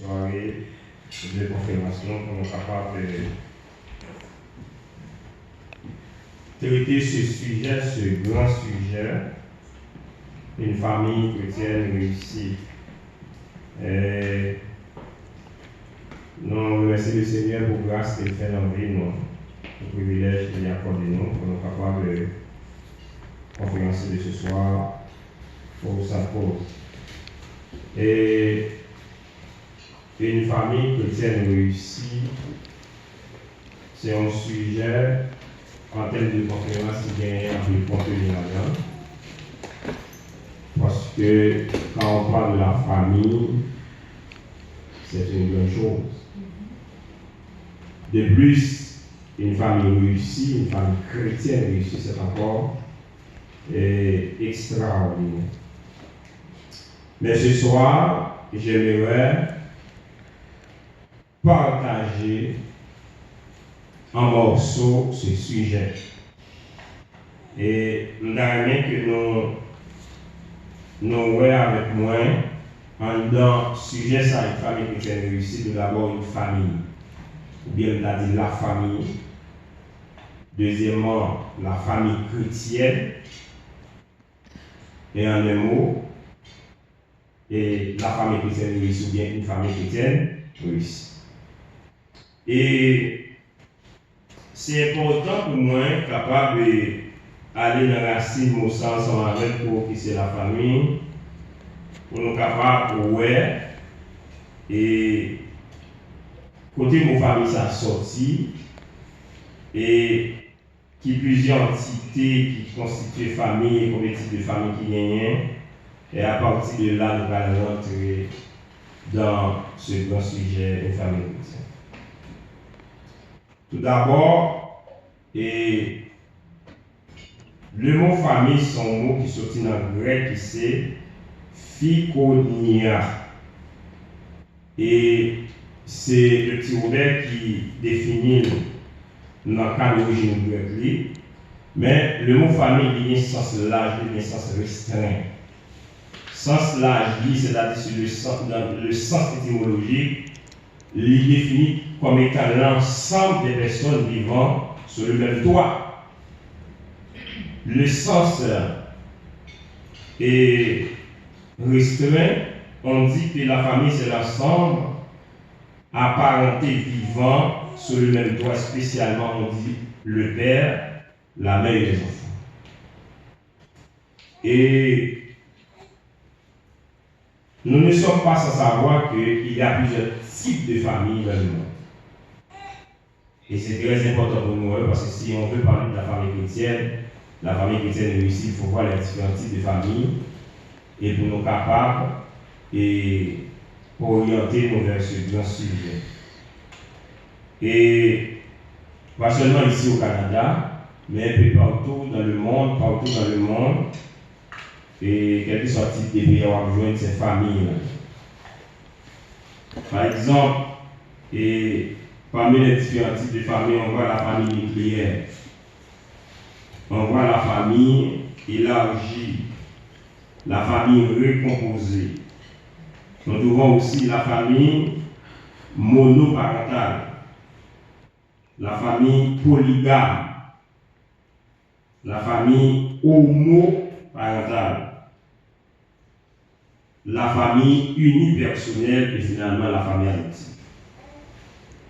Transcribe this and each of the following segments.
soirée de confirmation pour nous capables de traiter ce sujet, ce grand sujet, une famille chrétienne réussie. Nous remercions le Seigneur pour la grâce qu'il fait dans la vie, nous, le privilège qu'il a accordé nous pour nous capables de conférencer de ce soir pour sa cause. Et une famille chrétienne réussie, c'est un sujet en termes de conférence qui gagne un peu contenu là-dedans. Parce que quand on parle de la famille, c'est une bonne chose. De plus, une famille réussie, une famille chrétienne réussie, c'est encore extraordinaire. Mais ce soir, j'aimerais partager en morceaux ce sujet. Et nous avons que nous voyons avec moi, dans le sujet, ça, une famille chrétienne réussie, d'abord une famille. Ou bien on a dit la famille. Deuxièmement, la famille chrétienne. Et en un mot, et la famille chrétienne réussie ou bien une famille chrétienne réussie. Et c'est important pour moi capable d'aller dans la racine mon sens avec pour qui c'est la famille, pour nous capables de ouais et côté mon famille ça sorti et qui plusieurs entités qui constituent famille, combien de types de famille qui gagnent, et à partir de là, nous allons rentrer dans ce grand sujet de famille chrétienne. Tout d'abord, et le mot famille, c'est un mot qui sortit dans le grec, qui c'est phikonia. Et c'est le petit Robert qui définit dans le cas d'origine grecque. Mais le mot famille, il y a un sens large, il y a un sens restreint. Sens large, c'est-à-dire le sens étymologique, il est défini comme étant l'ensemble des personnes vivant sur le même toit. Le sens est restreint, on dit que la famille c'est l'ensemble apparenté vivant sur le même toit, spécialement on dit le père, la mère et les enfants. Et nous ne sommes pas sans savoir qu'il y a plusieurs types de familles dans le monde. Et c'est très important pour nous, parce que si on veut parler de la famille chrétienne réussie, il faut voir les différents types de familles et pour nous capables et orienter nous vers ce grand sujet. Et pas seulement ici au Canada, mais un peu partout dans le monde, et quel que soit le type de pays, on va rejoindre ces familles. Par exemple, et parmi les différents types de familles, on voit la famille nucléaire. On voit la famille élargie, la famille recomposée. Nous trouvons aussi la famille monoparentale, la famille polygame, la famille homoparentale, la famille unipersonnelle et finalement la famille adoptive.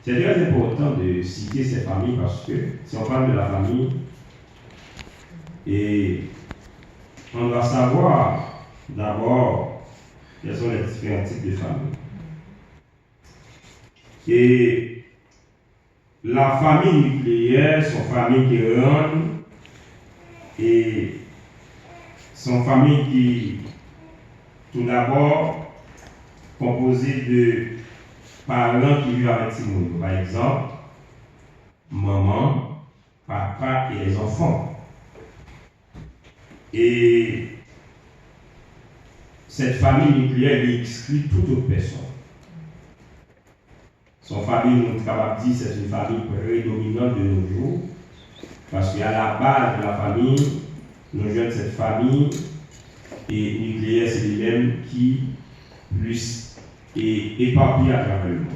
C'est très important de citer ces familles parce que si on parle de la famille, et on doit savoir d'abord quels sont les différents types de familles. Et la famille nucléaire, son famille qui rentre, et son famille qui, tout d'abord, composée de parents qui vivent avec Simone. Par exemple, maman, papa et les enfants. Et cette famille nucléaire exclut toute autre personne. Son famille, nous sommes capables de dire, c'est une famille prédominante de nos jours, parce qu'à la base de la famille, nous jouons cette famille, et nucléaire, c'est lui-même qui plus et éparpillés à travers le monde.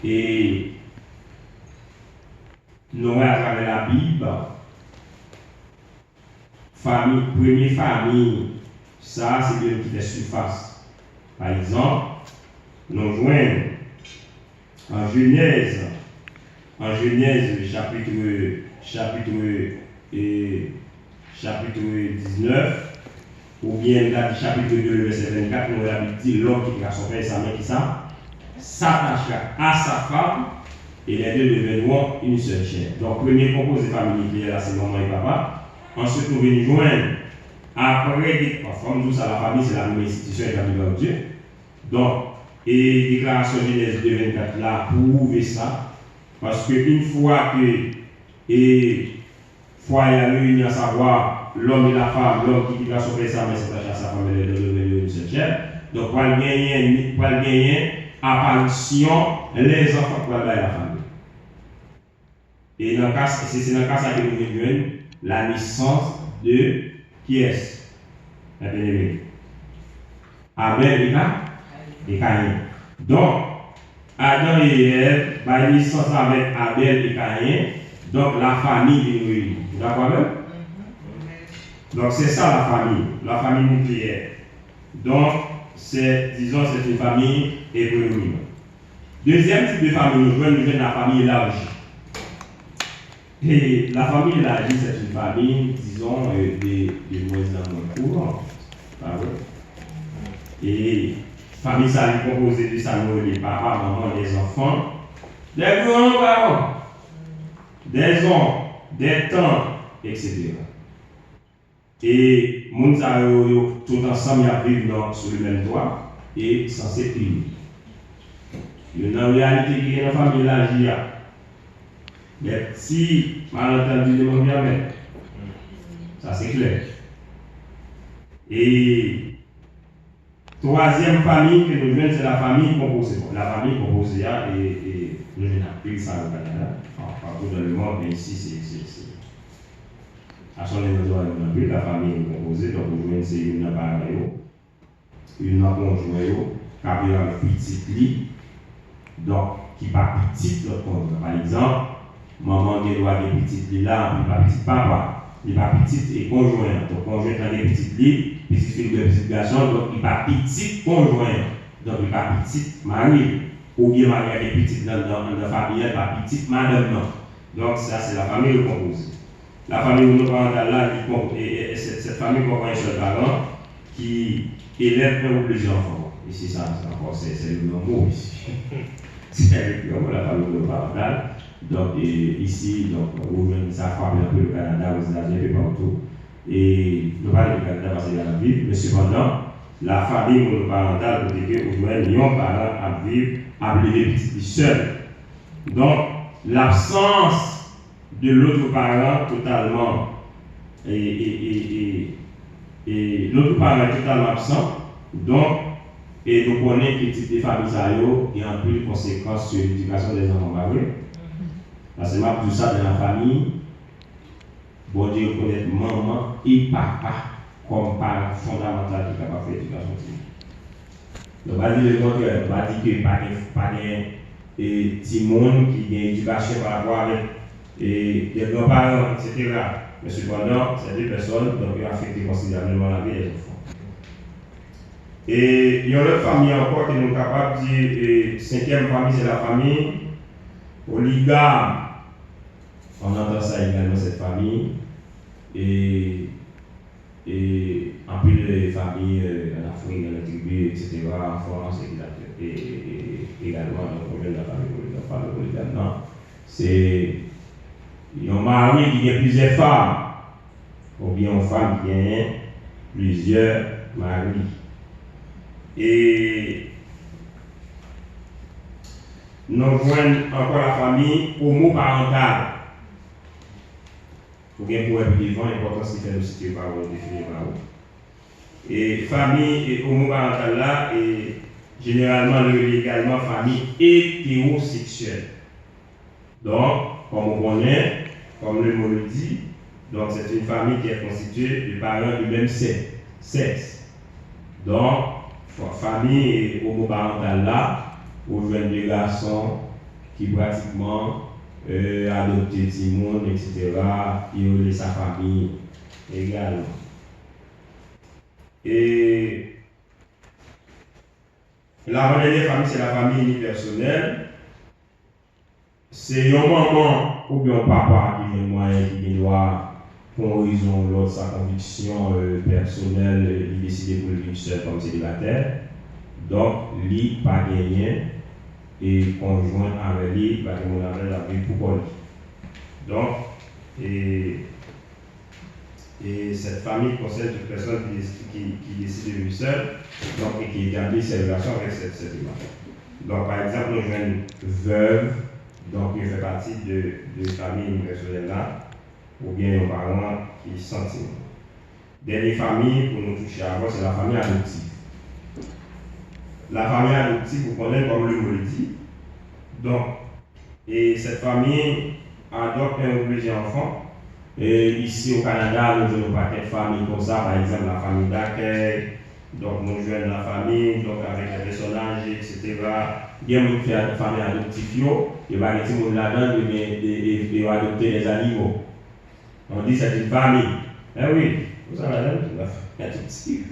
Et nous voyons à travers la Bible, première famille, ça c'est Dieu qui fait surface. Par exemple, nous voyons en Genèse chapitre 19, ou bien là, chapitre 2, verset 24, nous avons dit l'homme qui a son père et sa mère qui s'attachera à sa femme et les deux deviendront une seule chair. Donc, premier composé familier là, c'est maman et papa. Ensuite, nous venons joindre, après, parfois, nous tous à la famille, c'est la même institution établie par Dieu. Donc, et déclaration Genèse 2, 24 là, prouver ça. Parce qu'une fois que, et foyer a réuni à savoir l'homme et la femme, l'homme qui va son père et sa mère s'attache à sa femme et les deux deviennront une seule chair. Donc, pour gagner apparition, les enfants pour la famille. Et c'est dans le cas ça que nous voyons la naissance de qui est-ce? La bien-aimée. Abel et Caïn. Donc, Adam et Ève, par naissance avec Abel et Caïn, donc la famille est réunie. D'accord même? Donc c'est ça la famille nucléaire. Donc, disons, c'est une famille économique. Deuxième type de famille, nous voyons la famille élargie. Et la famille élargie, c'est une famille, disons, de moins en moins courant. Et famille, ça est composée de ça, les parents, maman, les enfants, des grands-parents, des oncles, des tantes, etc. Et nous avons tout ensemble à vivre sur le même toit et censé prier. Il y a une réalité qui est dans la famille élargie. Les petits malentendus ne vont jamais. Ça c'est clair. Et troisième famille que nous jouons, c'est la famille composée. La famille composée, et nous avons appris ça au Canada, partout dans le monde, mais ici c'est. À son niveau, la famille est composée, donc nous jouons, c'est une parent, une conjointe, qui a un petit lit, donc qui n'est pas petit, par exemple. Maman qui doit des petites lits là, puis pas petit papa, il pas petit et conjoint. Donc conjoint a des petites lits, petite fille de petite garçon, donc il pas petit conjoint. Donc il pas petit mari, ou bien mari a des petites dans la famille, il pas petite madame. Donc ça c'est la famille composée. La famille monoparentale là, cette famille comprend un seul parent qui élève un ou plusieurs enfants. Ici ça encore c'est le même mot ici. C'est avec la famille monoparentale. Donc ici, vous ça frappe un peu le Canada, aux États-Unis, un peu partout. Et nous parlons du Canada parce qu'il y a la vie, mais cependant, la famille monoparentale peut dire que vous voyez, un parent à vivre, à lever petit seul. Donc, l'absence de l'autre parent totalement, et l'autre parent est totalement absent, donc, et nous connaissons que type de famille ça et en plus de conséquences sur l'éducation des enfants mariés. Parce que tout ça dans la famille, bon Dieu reconnaît maman et papa comme parents fondamentaux qui sont capables de faire l'éducation. Donc, on va dire le contraire, on va dire que pas de petits monde qui ont une éducation par rapport avec des grands-parents, etc. Mais cependant, ces deux personnes ont affecté considérablement la vie des enfants. Et il y a une autre famille encore qui est capable de dire, cinquième famille, c'est la famille polygame. On entend ça également, cette famille. Et en plus de familles en Afrique, dans la tribu, etc., en France, et également dans le de la famille polygame. C'est un mari qui a plusieurs femmes, ou bien une femme qui a plusieurs maris. Et nous voyons encore la famille homoparentale. Pour bien pour être vivant, l'importance qui fait nous situer par où, définir par où. Et famille et homoparentale là, et généralement, également famille hétérosexuelle. Donc, comme on connaît, comme le mot le dit, donc c'est une famille qui est constituée de parents du même sexe. Donc, famille homoparentale là, aux jeunes deux garçons qui pratiquement adopté Timon, etc., il a sa famille également. Et la dernière famille, c'est la famille unipersonnelle. C'est un maman ou bien un papa qui a moyen, qui doit, pour une raison ou l'autre, sa conviction personnelle, il décide pour vivre seul comme célibataire. Donc, lui, pas gagné, et conjoint avec lui, va demander la vie pour lui. Donc, et cette famille concerne toute personne qui décide de vivre seule, donc, et qui établit ses relations avec cette image. Donc, par exemple, nous avons une veuve, donc il fait partie de famille universelle là, ou bien un parent qui sont sentiments. Dernière famille, pour nous toucher à voir, c'est la famille adoptive. La famille adoptive, vous connaissez comme le mot le dit. Donc, et cette famille adopte un ou plusieurs enfants. Et ici au Canada, nous avons pas de famille comme ça, par exemple la famille d'accueil, donc nous jouons la famille, donc avec les personnages, etc. Il y a une famille adoptive, et va les gens là-dedans et adopter les animaux. On dit c'est une famille. Eh oui, vous avez la famille adoptive.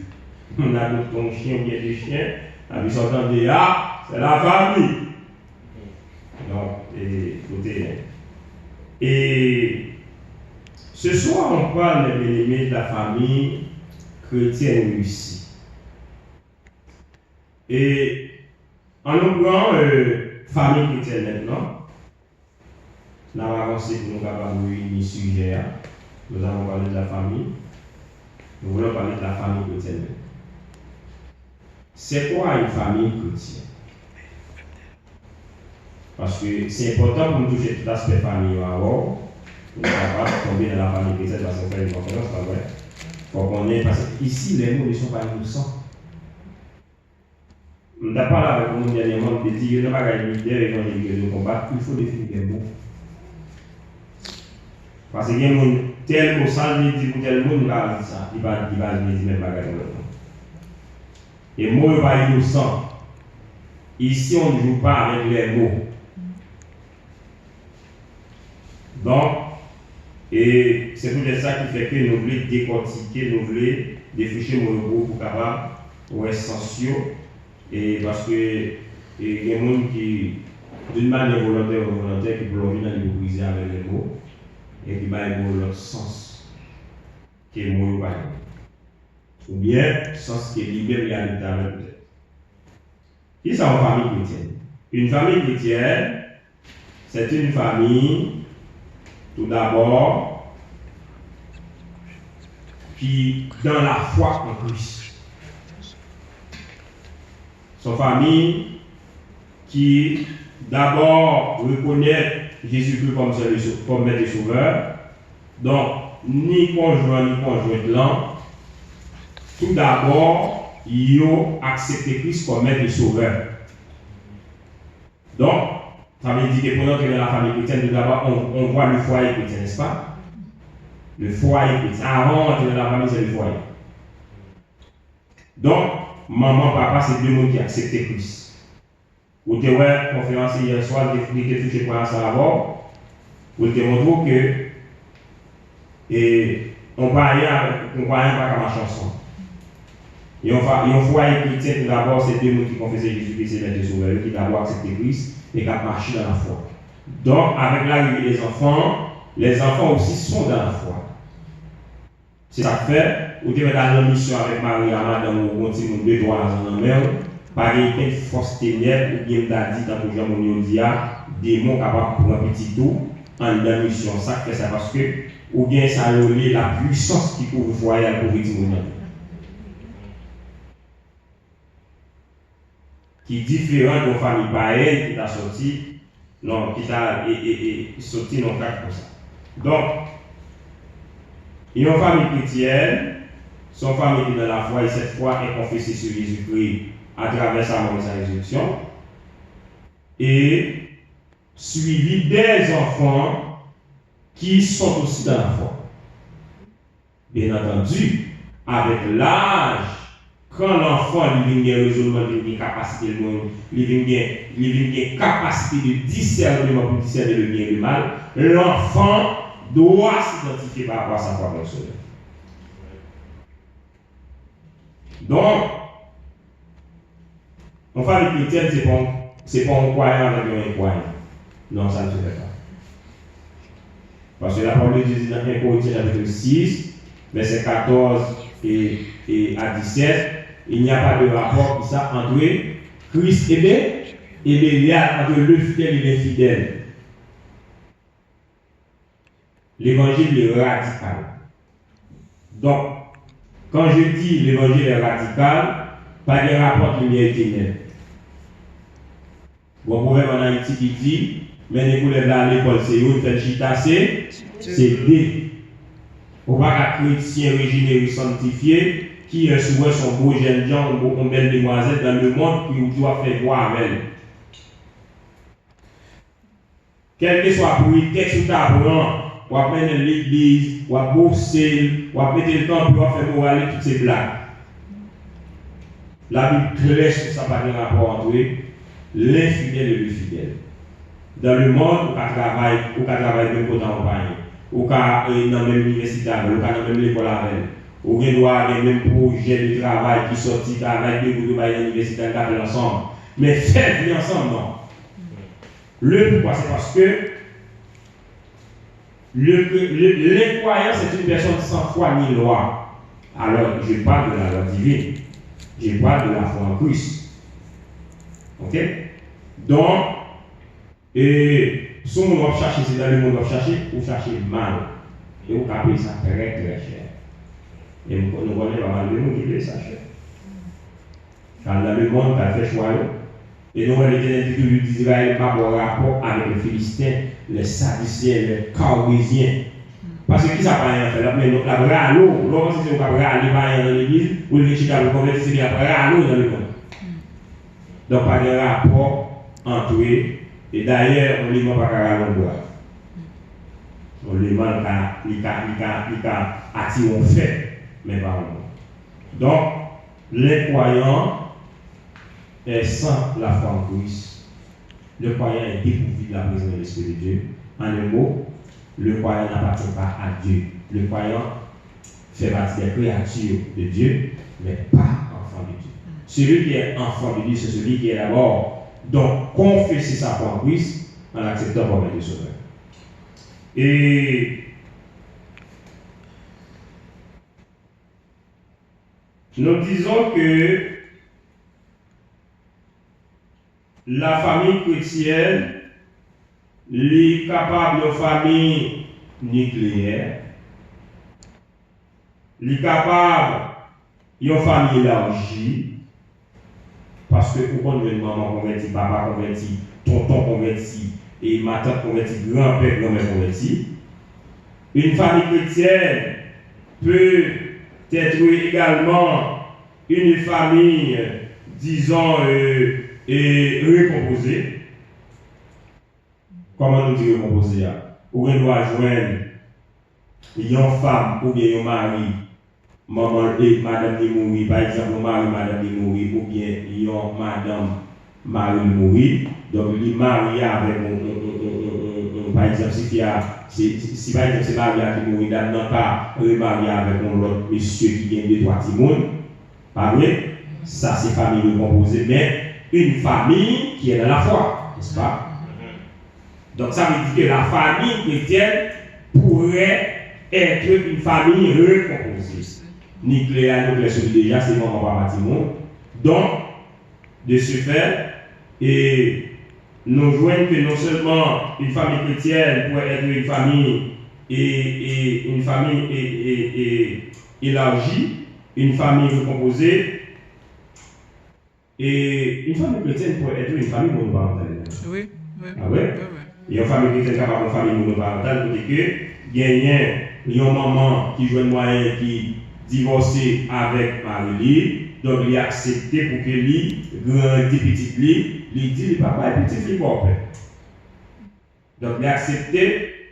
On adopte un chien ou bien des chiens, avec son temps de c'est la famille. Donc, et ce soir, on parle de la famille chrétienne réussie. Et en nous prenant famille chrétienne maintenant, nous avons avancé pour nous capables de réunir sujet. Nous avons parlé de la famille. Nous voulons parler de la famille chrétienne. C'est quoi une famille chrétienne? Parce que c'est important pour nous toucher tout l'aspect famille avant. Pour nous capables de tomber dans la famille chrétienne parce qu'on fait une conférence, pas vrai? Il faut qu'on ait, parce qu'ici, les mots ne sont pas innocents. On n'a pas là avec mon dernièrement de dire, il n'y a pas de leader évangélique de combattre, il faut définir les mots. Parce qu'il y a tel mot, sans lui dire pour tel mot, il va dire ça, il va dire même pas quelque chose. Et mots n'est pas innocent. Ici, on ne joue pas avec les mots. Donc, et c'est peut-être ça qui fait que nous voulons décortiquer, nous voulons défricher mon groupe pour capable, pour être sensible. Et parce que il y a des gens qui, d'une manière volontaire ou volontaire, qui plongent dans l'hypocrisie avec les mots et qui ont leur sens qui est mot ou bien sens qui est libéré réalité avec eux. Qui sont une famille chrétienne? Une famille chrétienne, c'est une famille, tout d'abord, qui, dans la foi en Christ, son famille qui d'abord reconnaît Jésus-Christ comme maître et sauveur. Donc, ni conjoint ni conjointe blanc, tout d'abord, ils ont accepté Christ comme maître et sauveur. Donc, ça veut dire que pendant que dans la famille chrétienne, tout d'abord, on voit le foyer chrétien, n'est-ce pas? Le foyer chrétien. Avant d'entrer dans la famille, c'est le foyer. Donc, maman, papa, c'est deux mots qui acceptent Christ. Vous avez ouais, conférence hier soir, vous avez touché pour ça avant, vous avez montré que on ne parle pas comme ma chanson. Il y a un foyer chrétien, tout d'abord, c'est deux mots qui confessent Jésus-Christ et l'être sauveur, qui d'abord acceptent Christ et qui ont marché dans la foi. Donc, avec l'arrivée des enfants, les enfants aussi sont dans la foi. C'est ça que fait. Vous devez aller en mission avec Marie, madame, ou continue 2-3 ans en mer, par une force ténèbre, ou bien d'adi, dans le genre mondial, des mots capables pour un petit tour, en mission. Ça fait ça parce que, ou bien ça a la puissance qui peut voir pour le monde. Qui est différent de famille païenne qui t'a sorti, non, qui t'a sorti dans le cadre comme ça. Donc, il y a une famille chrétienne. Son famille qui est dans la foi et cette foi est confessée sur Jésus-Christ à travers sa mort et sa résurrection. Et suivi des enfants qui sont aussi dans la foi. Bien entendu, avec l'âge quand l'enfant il vient raisonnement, il vient capacité de il vient capacité de discernement pour discerner le bien et le mal, l'enfant doit s'identifier par rapport à sa foi personnelle. Donc, en famille chrétienne, c'est pas un croyant avec un incroyant. Non, ça ne se fait pas. Parce que la parole de Jésus dans 1 Corinthiens chapitre 6, verset 14 et à 17, il n'y a pas de rapport entre Christ et Bélial, entre le fidèle et l'infidèle. L'évangile est radical. Donc, quand je dis l'évangile est radical, pas de rapport de lumière et ténèbres. Bon proverbe en Haïti qui dit, mais les couleurs là à l'école, c'est où, fait chita, c'est D. Au pas qu'un chrétien régénéré sanctifié, qui est souvent son beau jeune gens ou une belle demoiselle dans le monde, qui doit faire voir avec elle. Quel que soit pour lui, qu'est-ce que tu apprends, ou à mener l'église, ou à bosser, ou à mettre le temps pour faire morale toutes ces blagues. La Bible claire sur ça par rapport entre l'infidèle et le fidèle. Dans le monde, on travaille même pour t'accompagner. Ou dans la même université, ou dans la même école avec. Ou bien doit les mêmes projets de travail qui sortent de travail de l'université à faire ensemble. Mais faire vie ensemble, non. Le pourquoi, c'est parce que l'incroyant, c'est une personne sans foi ni loi. Alors, je parle de la loi divine. Je parle de la foi en Christ. Ok? Donc, si on va chercher, c'est dans le monde, on va chercher, vous cherchez mal. Et vous pouvez payer ça très très cher. Et nous connaissons pas mal de monde qui paye ça cher. Car dans le monde, on a fait choix. Et nous, l'Éternel dit d'Israël pas bon rapport avec les Philistins, les Sadducéens, les Carolésiens. Parce que qui ça va rien faire? Mais la vraie à l'eau, l'homme, si on va aller dans l'église, ou le Chicago, on va convertir, c'est la vraie à l'eau dans le monde. Donc, pas de rapport entre eux. Et d'ailleurs, on ne lui pas qu'à l'endroit. On lui demande qu'à attirer un fait, mais pas un. Donc, les croyants est sans la foi en Christ. Le croyant est dépourvu de la présence de l'Esprit de Dieu. En un mot, le croyant n'appartient pas à Dieu. Le croyant fait partie des créatures de Dieu, mais pas enfant de Dieu. Celui qui est enfant de Dieu, c'est celui qui est d'abord donc confesser sa foi en Christ en acceptant comme Dieu sauveur. Et nous disons que la famille chrétienne est capable de famille nucléaire, est capable de famille élargie, parce que vous connaissez maman convertie, papa converti, tonton converti, et ma tante convertie, grand-père, grand-mère convertie. Une famille chrétienne peut être également une famille, disons, recomposée. Comment nous dire recomposée? Ou on doit joindre une femme ou bien un mari, maman et madame de mourir, par exemple, mari, madame de mourir, ou bien une madame, mari mourir. Donc, il est marié avec par exemple, si par exemple c'est Maria qui mourit dans le cas, il est marié avec un autre monsieur qui vient de trois timons, pas vrai? Ça c'est famille recomposée, mais une famille qui est dans la foi, n'est-ce pas? Donc ça veut dire que la famille chrétienne pourrait être une famille recomposée. Nucléaire, nous l'avons déjà, c'est maman, papa, timon. Donc, de ce fait, et nous voyons que non seulement une famille chrétienne pourrait être une famille élargie, une famille recomposée, et une famille chrétienne pourrait être une famille monoparentale. Oui. Ah ouais? Il y a une famille chrétienne capable de famille monoparentale, parce que il y a une maman qui joue un moyen qui divorcé avec Marie, donc il a accepté pour que lui, grand petit lui, il dit le papa est petit lui propre. Donc il a accepté,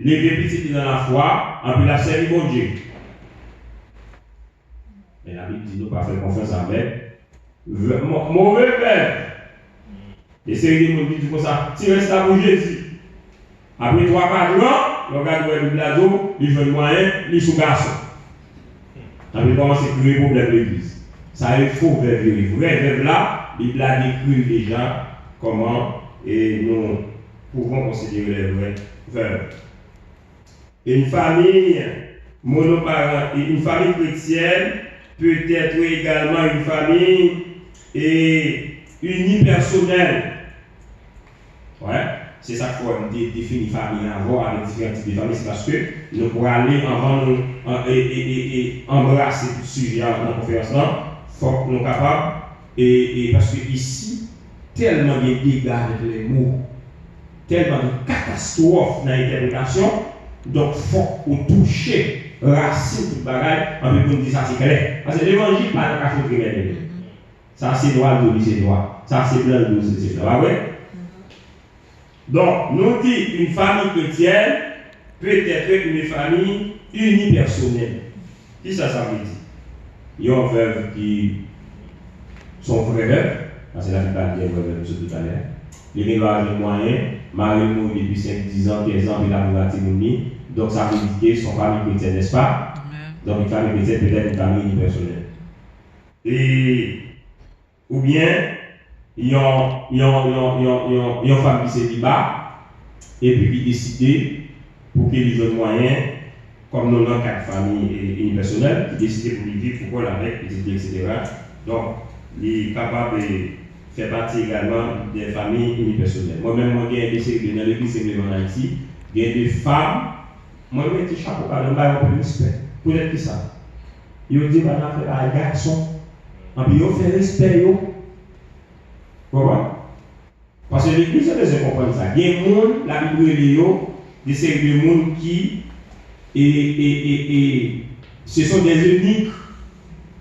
lever petit dans la foi, en plus la servir bon Dieu. Mais la Bible dit nous pas faire confiance avec mauvais père. Et c'est des gens qui disent comme ça, si reste là pour Jésus. Après 3-4 ans, le gars doit être blazo, il veut le moyen, il est sous garçon. Après commence à créer le problème de l'église. Ça il faut vivre. Vrai veuve là, il a décrit déjà comment et nous pouvons considérer les vrais veuves. Une famille monoparentale, une famille chrétienne peut être également une famille unipersonnelle. Ouais, c'est ça qu'il faut définir famille avant avec différents types de familles. C'est parce que nous pourrons aller avant nous embrasser tout sujet dans la conférence là, il faut que nous soyons capables. Et parce que ici, tellement de dégâts avec les mots, tellement de catastrophes dans l'interprétation, donc il faut qu'on touche racine tout bagaille en peut dire ça c'est clair. Parce que l'évangile pas de café primaire. Ça c'est droit de c'est droit. Ça c'est blanc de c'est blanc. Donc, nous dit une famille chrétienne peut être une famille unipersonnelle. Qu'est-ce que ça veut dire? Il y a une veuve qui sont frères veuves, parce que la plupart des veuves tout à l'heure. Les gens ont moyens, Marie mourit depuis 5, 10 ans, 15 ans, puis la private mourit. Donc, ça veut dire que son famille chrétienne, n'est-ce pas? Donc, une famille chrétienne peut être une famille unipersonnelle. Et, ou bien, il y a une femme qui s'est dit bas et puis qui décidait pour qu'il ait un moyen, comme nous avons 4 familles unipersonnelles, qui décidait pour vivre pour quoi avec, etc. Donc, il est capable de faire partie également des familles unipersonnelles. Moi-même, j'ai des dans l'église en Haïti, il y a des femmes, moi, je mets des chapeaux par le bas, on peut respect. Pour être qui ça? Ils disent, on a fait un garçon, et puis ils fait respect. Pourquoi? Parce que l'église, c'est de comprendre ça. Il y a des gens, la Bible dit, c'est des gens qui, ce sont des uniques.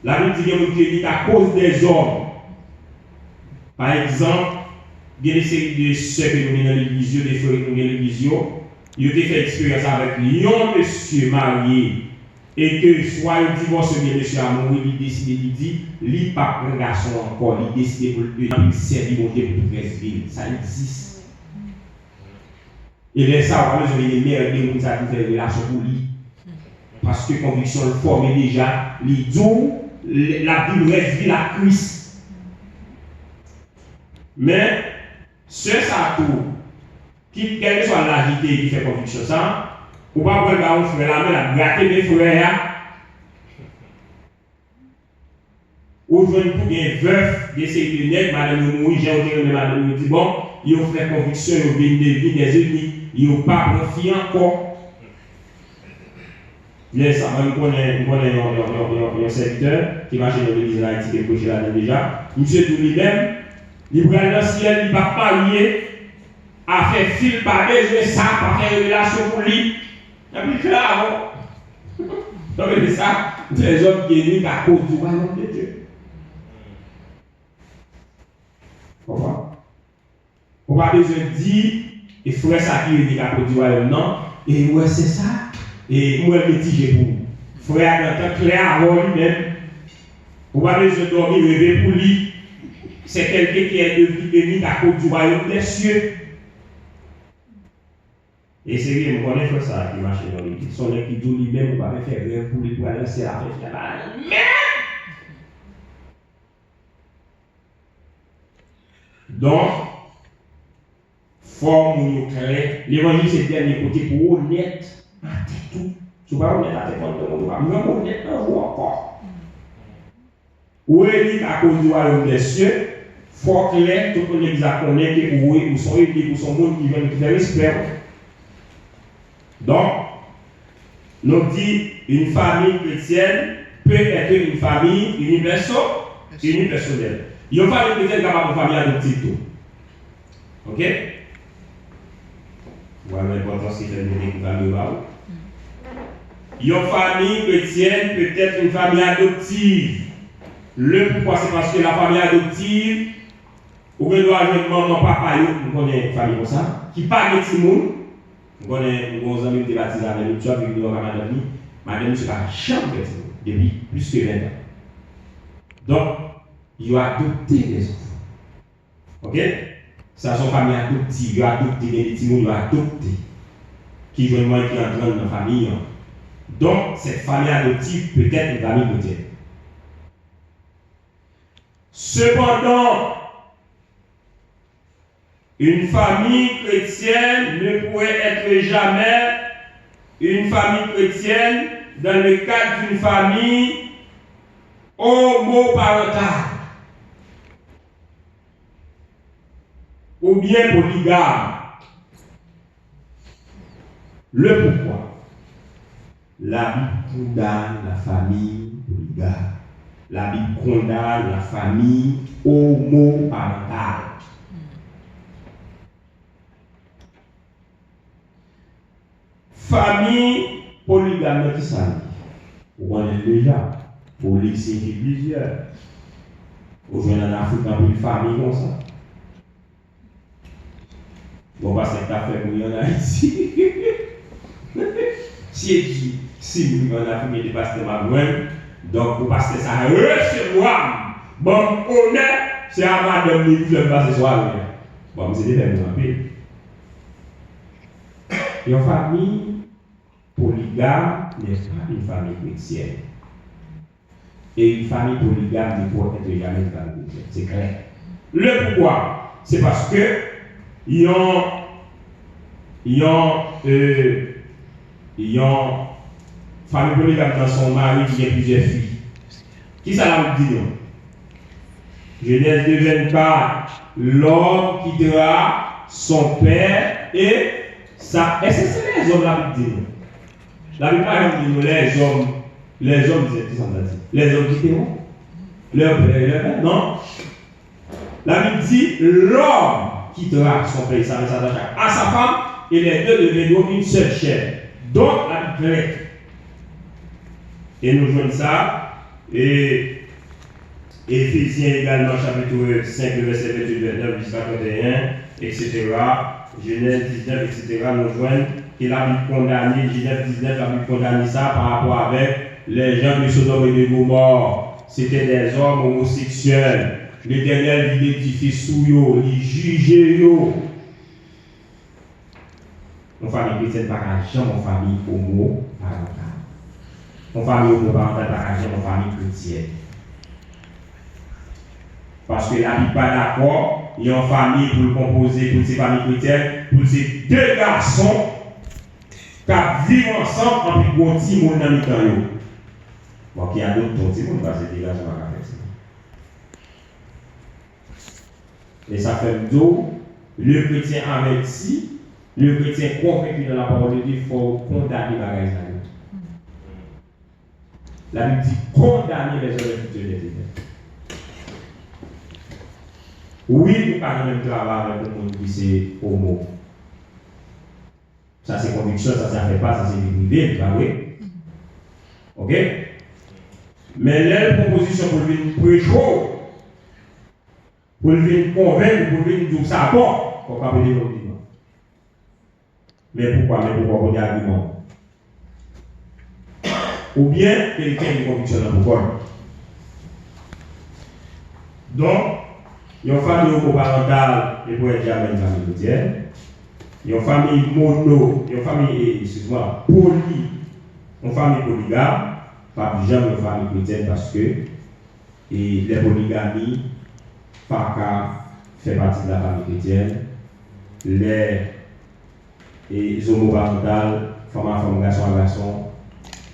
La Bible dit qu'il y a des gens qui uniques à cause des hommes. Par exemple, il y a des séries de sœurs qui sont dans l'église, des frères qui sont dans l'église, ils ont fait expérience avec un monsieur marié. Et que soit il divorce bien monsieur amoureux, il décide, il dit, il pas un garçon encore, il décide pour le servir pour toute la vie. Ça existe. Et les ça, on va les mères qui ont fait une relation pour lui. Parce que conviction le forme déjà, il dit, la Bible reste la Christ. Mais, ce ça tout, quel que soit l'agité qui fait conviction ça, ou pas pour le frère la main, la gratter mes frères, ou je ne peux bien veuf, d'essayer de net, madame Mouy, j'ai entendu madame me dit bon, ils ont fait conviction, ils ont bien des ennemis, ils n'ont pas confié encore. Laisse ça, je connais un serviteur qui marche dans l'église de Haïti, qui est coché là déjà. Monsieur tout lui-même, il prend dans le ciel, il ne va pas marier, a fait fil par besoin ça, pour faire une relation pour lui. Et puis clair, donc c'est ça, des hommes qui sont à cause du royaume de Dieu. Pourquoi? On va besoin de dire, et frère ça qui est à cause du royaume, non? Et ouais, c'est ça. Et moi, je me dis, pour vous. Frère, quand clair avant lui-même, on va besoin de dormir, rêver pour lui. C'est quelqu'un qui est devenu à cause du royaume des cieux. Et c'est lui, on connaît ça qui marche dans l'église. Son qui dit lui-même, on va faire rêve pour lui, pour aller lancer la fête là-bas. Donc, forme nous clair. L'évangile, c'est le dernier côté pour honnête. C'est tout. Si vous ne pas honnête à tes comptes, vous ne pas honnête à vous encore. Ou est-il à cause du royaume des cieux, fort clair, tout le monde a connaît que vous sont élus, vous sont monde qui viennent faire respect. Donc, nous dit une famille chrétienne peut être une famille unipersonnelle. Il y a une famille chrétienne capable de famille adoptive. Ok? Voilà l'importance qui fait de une famille. Une famille chrétienne peut être une famille adoptive. Le pourquoi c'est parce que la famille adoptive, ou que doit jouer maman, papa, nous connaissons une famille comme ça, qui parle de petit monde. Nous connaissons nos amis qui sont baptisés avec nous, tu as vu nous madame ne se pas jamais depuis plus que 20 ans. Donc, ils ont adopté des enfants. Ok? Ça sont familles adoptives, ils ont adopté des petits mots, ils ont adopté. Qui veulent moins qui entrent dans la famille. Donc, cette famille adoptive peut être une famille chrétienne. Cependant, une famille chrétienne ne pourrait être jamais une famille chrétienne dans le cadre d'une famille homoparentale ou bien polygame. Le pourquoi? La Bible condamne la famille polygame. La Bible condamne la famille homoparentale. Famille polygame, qui ça dit? Vous connaissez déjà. Poly signifie plusieurs. Aujourd'hui en Afrique, on a une famille comme ça. Bon, parce que ça fait pour y en a ici. Si vous en Afrique, il dépasse ma loin. Donc, pour passer ça, recevoir. Bon, honnête, c'est à madame qui veut passer ce soir. Bon, c'est des femmes en paix. Une famille polygame n'est pas une famille chrétienne. Et une famille polygame ne peut être jamais une famille chrétienne. C'est clair. Le pourquoi? C'est parce que ils ont famille polygame dans son mari qui a plusieurs filles. Qui ça l'a dit non? Genèse 2:24, l'homme quittera son père et ça. Est-ce que c'est les hommes la Bible dit non? La Bible dit non, les hommes disaient, les hommes quitteront leur père et leur mère, non? La Bible dit l'homme quittera son père et s'attache à sa femme et les deux deviendront une seule chair. Donc la Bible est. Et nous jouons ça. Et Éphésiens également, chapitre 5, verset 28-29 jusqu'à 31, etc. Genèse 19, etc. Nous joignent qu'il a pu condamner, Genèse 19 a pu condamner ça par rapport avec les gens de Sodome et de Gomorrhe. C'était des hommes homosexuels. L'Éternel il édifie sous eux, il juge eux. Mon famille chrétienne par exemple, mon famille homo-parentale. Mon famille homo-parentale par exemple, mon famille chrétienne. Parce que la Bible n'est pas d'accord, il y a une famille pour le composer, pour ces familles chrétiennes, pour ces deux garçons qui vivent ensemble en plus gros petit monde dans le temps. Bon, il y a d'autres petits monde parce que ces deux garçons à faire ça. Et ça fait d'eau, le chrétien averti, le chrétien convaincu dans la parole de Dieu, il faut condamner la raison. La Bible dit condamner les hommes de Dieu. Oui, nous parlons même travail avec le monde qui c'est homo. Ça c'est conviction, ça ne fait pas, ça c'est privé, pas vrai? Ok? Mais les propositions pour venir prêcher, pour venir convaincre, pour venir dire ça bon, il ne faut pas appeler l'argument. Mais pourquoi pour des arguments? Ou bien quelqu'un qui conviction dans pourquoi? Donc, il y a une famille homoparentale et pour être jamais une famille chrétienne. Il y a une famille mono, il y a une famille, excuse-moi, une famille polygame, pas jamais une famille chrétienne parce que les polygamies, pas qu'à faire partie de la famille chrétienne. Les homoparentales, femme à femme, garçon à garçon,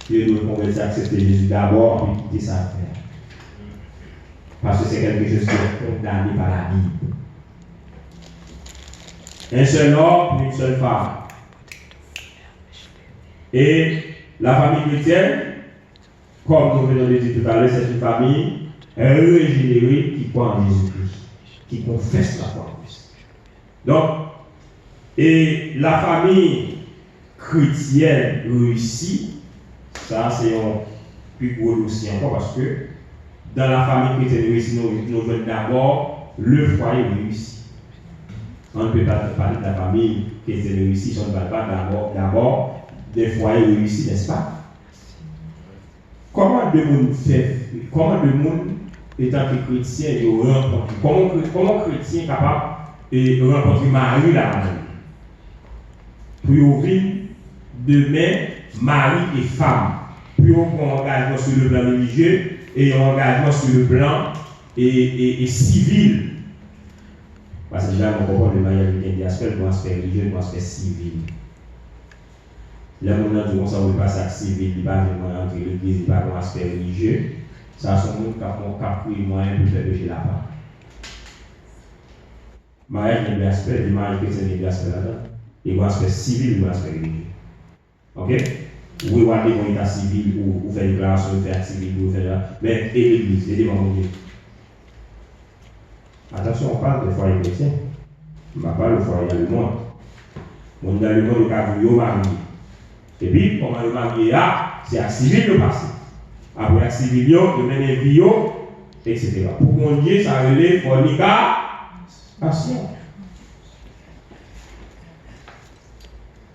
ils doivent convertir, accepter Jésus d'abord, puis quitter sa affaire. Parce que c'est quelque chose qui est condamné par la Bible. Un seul homme, une seule femme. Et la famille chrétienne, comme nous venons de dire tout à l'heure, c'est une famille régénérée qui croit en Jésus-Christ, qui confesse la foi en Christ. Donc, et la famille chrétienne réussie, ça c'est un plus gros dossier encore parce que dans la famille chrétienne réussie, nous venons d'abord le foyer réussi. On ne peut pas parler de la famille chrétienne réussie si on ne parle pas d'abord des foyers réussis, n'est-ce pas? Comment le monde étant que chrétien, il rencontre. Comment chrétien est capable de rencontrer Marie là pour vivre demain, mari et femme. Puis on prend un engagement sur le plan religieux et un engagement sur le plan et civil. Parce que là, on comprend le mariage avec des aspects, un aspect religieux, un aspect civil. Là, on a dit qu'on ne veut pas ça civil, il n'y a pas vraiment entre l'église, il n'y a pas un aspect religieux. Ça, c'est un monde qui a pris moyen pour faire pécher là-bas. Mariage, il y a des aspects, le mariage chrétien, il y a des aspects là-dedans. Il y a un aspect civil, il y a un aspect religieux. Ok? Oui, on a des état civil, ou faire une déclaration, ou faire civil, ou faire là. Mais, et l'église, et devant Dieu. Attention, on parle de foyer chrétien. On ne parle pas de foyer dans le monde. On dans le monde, on a vu marié. Et puis, comment le marié là, c'est à civil le passé. Après, à civil, le mener vie, etc. Pour qu'on dise, ça relève fornication.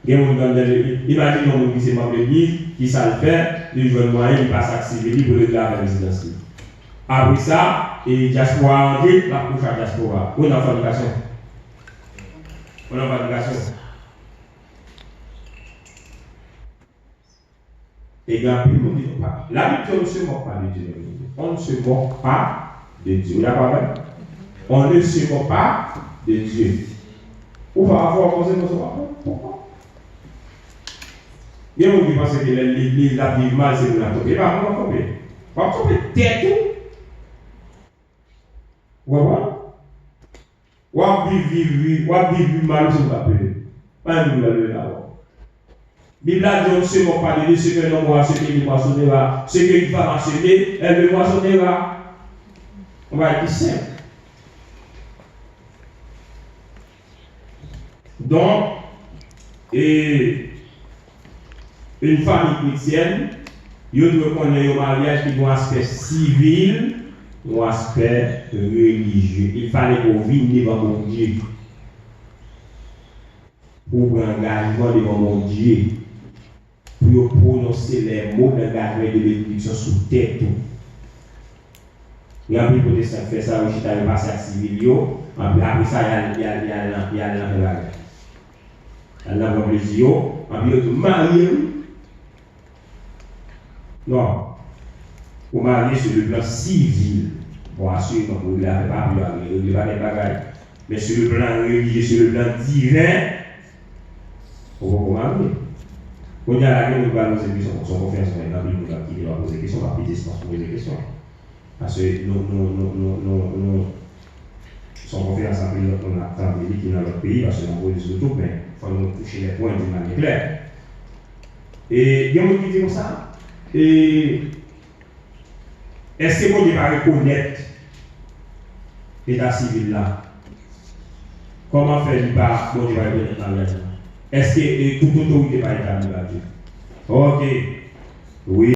Imaginez un qui s'est membre de l'église, qui ça le fait, il joue un moyen, il passe à civil pour le faire à la résidence. Après ça, et diaspora en dit, la couche à diaspora. On a fornication. Et bien, on ne dit pas. La Bible ne se moque pas de Dieu. On ne se moque pas de Dieu. On ne se moque pas de Dieu. Ou va avoir posé nos enfants. Pourquoi? Il y a des gens qui pensent que l'église a vivre mal, c'est pour la tomber. Pas pour la tomber. Pas pour tomber tête tout. Vous voyez? Ou à vivre mal, c'est pour la tomber. Pas un nouvel là-bas. La Bible a dit on ne se moque pas de Dieu, ce que l'homme va semer, il moissonnera. Ce qu'une femme a semé, elle le moissonnera. On va être simple. Donc, une famille chrétienne, il doit connaître un mariage qui a un aspect civil ou un aspect religieux. Il fallait qu'on vive devant mon Dieu. Pour prendre engagement devant mon Dieu. Pour prononcer les mots d'engagement de bénédiction sous tête. Il y a un peu de ça qui fait ça, où je suis passé à civil. Après ça, il y a l'envers. Elle n'a pas plaisir, après tu marier. Non. Pour marier sur le plan civil, bon, assurément, vous ne l'avez pas pu arriver, vous ne l'avez pas gagné. Mais sur le plan religieux, sur le plan divin, vous ne marier. Quand il y a la guerre, nous allons poser des questions, son confiance dans la Bible, nous allons poser des questions, on va poser des questions. Parce que nous son confiance en pilote, on a tant de qui dans notre pays, parce que nous avons tout, mais il faut nous toucher les points d'une manière claire. Et il y a des gens qui disent comme ça. Et est-ce que vous devez reconnaître l'état civil là? Comment faire pas bon Dieu va reconnaître la mariage? Est-ce que toute autorité va établir là-dessus? Ok. Oui.